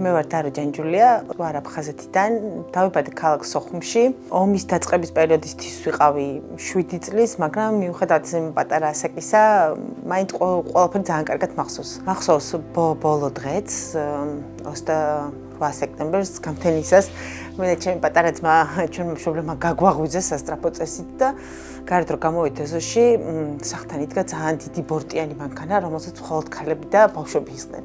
მე ვარ დარო ჯანჯულია, ვარ აფხაზეთიდან, დავიბადე ქალაქ სოხუმში. ომის დაწყების პერიოდისთვის ვიყავი 7 წლის, მაგრამ მიუხედავად იმ პატარა ასაკისა, მაინც ყველაფერი ძალიან კარგად მახსოვს. მახსოვს ბოლო დღეც, 28 სექტემბერს გამთენისას მე და ჩემი პატარა ძმა ჩვენმა მშობლებმა გაგვაღვიძეს სასტრაფო წესით და გარეთ რომ გამოვიდე ეზოში, სახლთან იდგა ძალიან დიდი ბორტიანი მანქანა, რომელსაც მხოლოდ ქალები და ბავშვები ისხდნენ.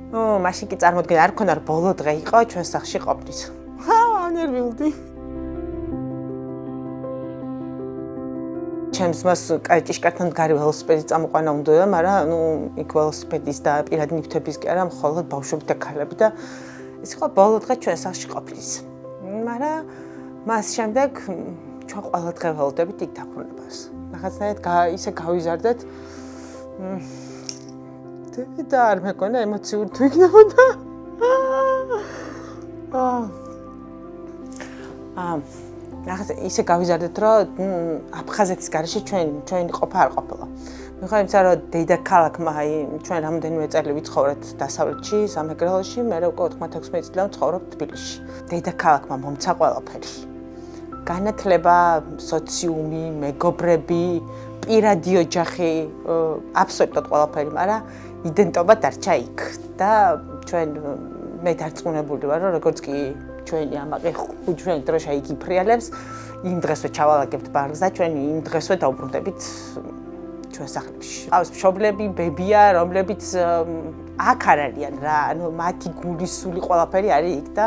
მაშინ კი წარმოდგენა არ ქონდა რომ ბოლო დღე იყო ჩვენ სახლში ყოფნის. ანერვიულდი. ჩემს მას ჭიშკართან გარი ველოსიპედი წამოყვანა უნდა, მაგრამ იქ ველოსიპედის და პირადი ნივთების კი არა, მხოლოდ ბავშვები და ქალები და ეს იყო ბოლო დღე ჩვენ სახლში ყოფნის. მაგრამ მას შემდეგ ჩვენ ყველა დღე ველოდებით იქ დაბრუნებას. რაღაცნაირად ისე გავიზარდეთ. და არ მეკონა ემოციური თუ იქნებოდა. რაღაც ისე გავიზარდეთ, რომ აფხაზეთის გარეშე ჩვენი ყოფა არ ყოფილა. მიუხედავად იმისა, რომ დედაქალაქმა ჩვენ რამოდენიმე წელი ვიცხოვრეთ დასავლეთში, სამეგრელოში, მე უკვე 96 წლიდან ვცხოვრობ თბილისში. დედაქალაქმა მომცა ყველაფერი. განათლება, სოციუმი, მეგობრები, პირადი ოჯახი, აბსოლუტურად ყველაფერი, მაგრამ იდენტობა დარჩა იქ და ჩვენ მე დარწმუნებული ვარ, რომ როგორც კი ჩვენი ამაყი ხუჭვენ დროშა იქ იფრიალებს, იმ დღესვე ჩავალაგებთ ბარგს და ჩვენ იმ დღესვე დავბრუნდებით ჩვენ სახლებში. ყავს მშობლები, ბებია, რომლებიც აქ არ არიან რა, ანუ მათი გულისული ყველაფერი არის იქ და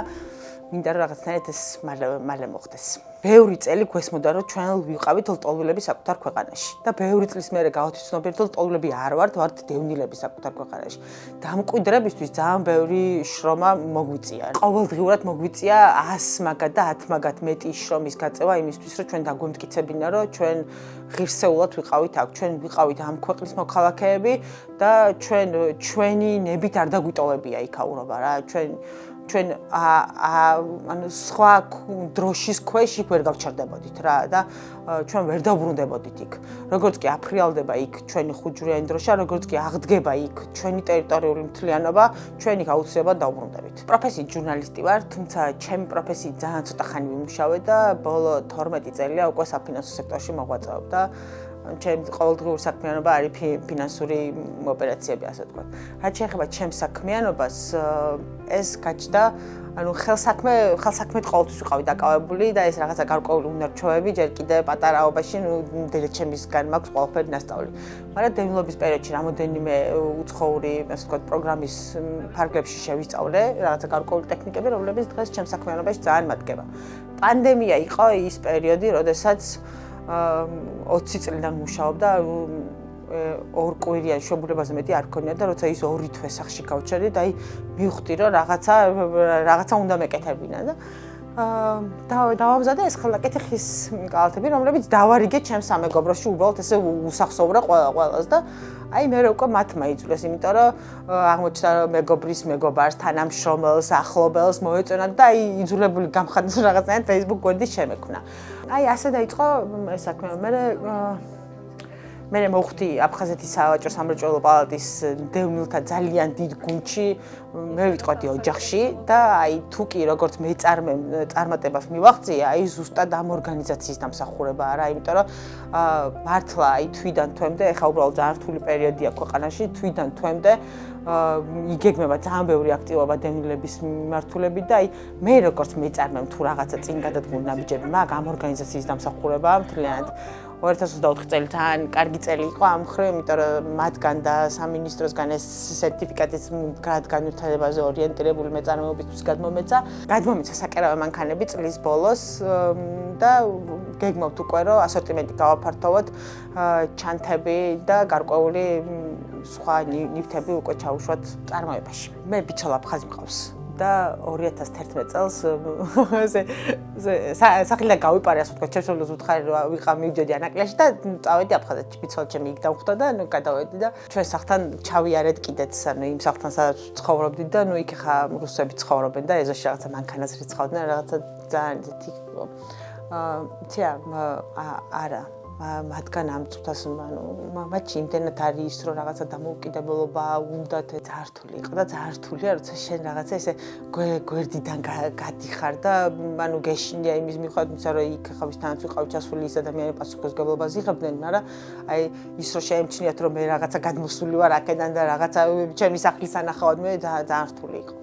მინდა რომ რაღაცნაირად ეს მალე მოხდეს. ბევრი წელი გვესმოდა რომ ჩვენ ვიყავით ლტოლვილები საკუთარ ქვეყანაში და ბევრი წლის მერე გავათვისნობიერეთ რომ ლტოლვილები არ ვართ დევნილები საკუთარ ქვეყანაში. დამკვიდრებისთვის ძალიან ბევრი შრომა მოგვიწია. ყოველდღიურად მოგვიწია 100 მაგათ და 10 მაგათ მეტი შრომის გაწევა იმისთვის რომ ჩვენ დაგვემტკიცებინა რომ ჩვენ ღირსეულად ვიყავით აქ, ჩვენ ვიყავით ამ ქვეყნის მოქალაქეები და ჩვენი ნებით არ დაგვიტოლებია იქაურობა რა. ჩვენ ანუ სხვა დროშის ქვეშ იქ ვერ გავჩერდებოდით რა და ჩვენ ვერ დავბრუნდებოდით იქ. როგორც კი აფრიალდება იქ ჩვენი ხუჭვრიანი დროშა, როგორც კი აღდგება იქ ჩვენი ტერიტორიული მთლიანობა, ჩვენ იქ აუცილებლად დავბრუნდებით. პროფესიით ჟურნალისტი ვარ, თუმცა ჩემი პროფესიით ძალიან ცოტა ხანი ვიმუშავე და ბოლო 12 წელია უკვე საფინანსო სექტორში მოღვაწეობ და ჩემი ყოველდღიური საქმიანობა არის ფინანსური ოპერაციები, ასე ვთქვათ. რაც შეეხება ჩემს საქმიანობას, ეს გაჩნდა, ანუ ხელსაქმედ ყოველთვის ვიყავი დაკავებული და ეს რაღაცა გარკვეული უნარჩვევები, ჯერ კიდე პატარაობაში, დედაჩემისგან მაქვს ყველაფერი ნასწავლი. მაგრამ დევნილობის პერიოდში რამოდენიმე უცხოური, ასე ვთქვათ, პროგრამის ფარგლებში შევისწავლე რაღაცა გარკვეული ტექნიკები, რომლებიც დღეს ჩემს საქმიანობაში ძალიან მადგება. პანდემია იყო ის პერიოდი, როდესაც 20 წლიდან მუშაობ და ორ კვირიან მშობლებაზე მეტი არ ქონია და როცა ის 2 თვე სახლში გავჩერდი და მივხვდი რომ რაღაცა უნდა მეკეთებინა და დავამზადე ეს ხელნაკეთი ხის კალათები, რომლებიც დავარიგე ჩემს სამეგობროში, უბრალოდ ესე უსახსოვრა ყველას და მე უკვე მათ მაიწვიეს, იმიტომ რომ აღმოჩნდა რომ მეგობრის მეგობარს, თანამშრომელს, ახლობელს მოეწონა და იძულებული გამხადოს რაღაცნაირად Facebook გვერდი შემექმნა. ასე დაიწყო ეს საქმე. მე მოვხვდი აფხაზეთის სავაჭრო სამრეწველო პალატის დევნილთა ძალიან დიდ გუნდში, მე ვიტყოდი ოჯახში და თუ კი როგორც წარმატებას მივაღწია, ზუსტად ამ ორგანიზაციის დამსახურება არა, იმიტომ რომ მართლა თვიდან თვემდე, ეხლა უბრალოდ ძალიან რთული პერიოდია ქვეყანაში, თვიდან თვემდე იგეგმება ძალიან ბევრი აქტივობა დევნილების მიმართულებით და მე როგორც მეწარმემ თუ რაღაცა წინ გადადგმული ნაბიჯები მაქვს ამ ორგანიზაციის დამსახურება მთლიანად 2024 წელი ძალიან კარგი წელი იყო ამ მხრივ, იმიტომ რომ მათგან და სამინისტროსგან ეს სერტიფიკატის განვითარებაზე ორიენტირებული მეწარმეობისთვის გადმომეცა საკერავე მანქანები წლის ბოლოს და გეგმავთ უკვე რომ ასორტიმენტი გავაფართოვოთ, ჩანთები და გარკვეული სხვა ნივთები უკვე ჩაუშვათ წარმოებაში. მე ბიჭოლა აფხაზი მყავს. და 2011 წელს სახლიდან გავიპარე, ასე ვთქვათ, ჩემს მშობლებს ვუთხარი რომ მივდიოდი ანაკლიაში და წავედი აფხაზეთში. ბიცოლა ჩემი იქ დავხვდა და გადავედი და ჩვენ სახლთან ჩავიარეთ კიდეც, ანუ იმ სახლთან სადაც ცხოვრობდით და იქ ხა რუსები ცხოვრობენ და ეზოში რაღაცა მანქანას რიცხავდნენ, რაღაცა ძალიან ისეთი არა მათგან ამწუთას, მათში იმდენად არის ის, რომ რაღაცა დამოუკიდებლობა უნდათ, ძალიან რთული იყო და ძალიან რთულია, როცა შენ რაღაცა ესე გვერდიდან გადიხარ და გეშინია იმის მიხედვით, რომ იქ ხავისთანაც ვიყავი ჩასული ის ადამიანები პასუხისმგებლობას იღებდნენ, მაგრამ აი ის რომ შეემჩნიათ, რომ მე რაღაცა გადმოსული ვარ აქედან და რაღაცა ჩემი სახლის ანახავად მე ძალიან რთული იყო.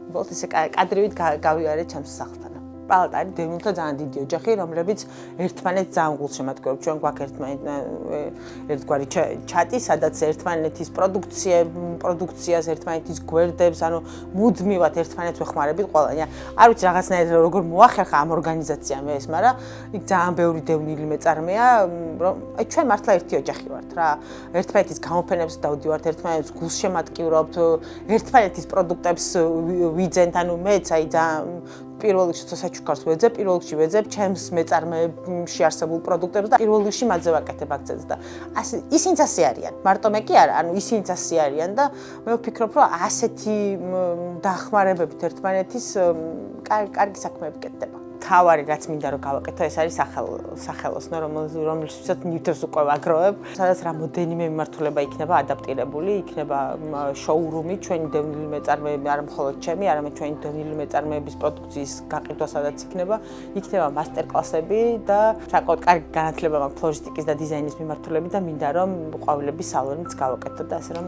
უბრალოდ ესე კადრივით გავიარე ჩემს სახლთან. პალატა არის დევნილთა ძალიან დიდი ოჯახი, რომლებიც ერთმანეთს ძალიან გულს შემატკივრებთ. ჩვენ გვაქვს ერთგვარი ჩატი, სადაც ერთმანეთის პროდუქციას, ერთმანეთის გვერდებს, მუდმივად ერთმანეთს ვეხმარებით ყველანი. არ ვიცი რაღაცნაირად როგორ მოახერხა ამ ორგანიზაციამ ეს, მაგრამ იქ ძალიან ბევრი დევნილი მეწარმეა, რომ ჩვენ მართლა ერთი ოჯახი ვართ რა. ერთმანეთის გამოფენებს დავდივართ, ერთმანეთს გულს შემატკივრობთ, ერთმანეთის პროდუქტებს ვიძენთ, მეც აი ძალიან პირველ რიგში საჩუქარს ვეძებ, პირველ რიგში ვეძებ ჩემს მეწარმეებში არსებულ პროდუქტებს და პირველ რიგში მათზე ვაკეთებ აქცენტს და ასე ისინიც ასე არიან. მარტო მე კი არა, ისინიც ასე არიან და მე ვფიქრობ, რომ ასეთი დახმარებებით ერთმანეთის კარგი საქმეები კეთდება. თავარი რაც მინდა რომ გავაკეთო, ეს არის სახელოსნო, რომელშიც ნივთებს უკვე ვაგროვებ, სადაც რამოდენიმე მიმართულება იქნება ადაპტირებული, იქნება შოურუმი, ჩვენი დევნილი მეწარმეები, არა მხოლოდ ჩემი, არამედ ჩვენი დევნილი მეწარმეების პროდუქციის გაყიდვა, სადაც იქნება მასტერკლასები და საკმაოდ კარგი განათლება მაქვს ფლორისტიკის და დიზაინის მიმართულებით და მინდა რომ ყვავილების სალონიც გავაკეთო და ასე რომ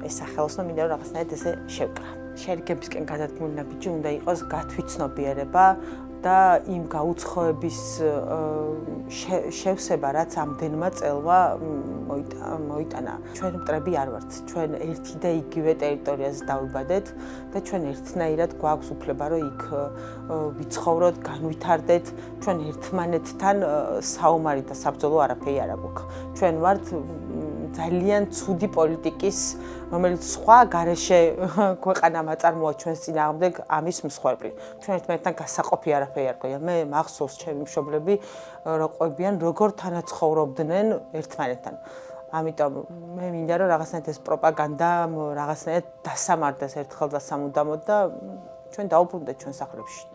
ეს სახელოსნო მინდა რომ რაღაცნაირად ესე შევკრა. შერიგებისკენ გადადგმული ნაბიჯი უნდა იყოს გათვითცნობიერება და იმ გაუცხოების შევსება, რაც ამდენმა წელმა მოიტანა. ჩვენ მტრები არ ვართ, ჩვენ ერთი და იგივე ტერიტორიაზე დავიბადეთ და ჩვენ ერთნაირად გვაქვს უფლება, რომ იქ ვიცხოვროთ, განვითარდეთ, ჩვენ ერთმანეთთან საომარი და საბრძოლო არაფერი არ აქვს. ჩვენ ვართ ძალიან ცუდი პოლიტიკის, რომელიც სხვა გარეშე ქვეყანა მაწარმოა ჩვენს წინააღმდეგ ამის მსხვერპლი. ჩვენ ერთმანეთთან გასაყოფი არაფერი არ გვაქვს. მე მახსოვს ჩემი მშობლები რო ყვებიან, როგორ თანაცხოვრობდნენ ერთმანეთთან. ამიტომ მე მინდა რომ რაღაცნაირად ეს პროპაგანდა რაღაცნაირად დასამარდეს ერთხელ და სამუდამოდ და ჩვენ დაუბრუნდეთ ჩვენ სახლებში.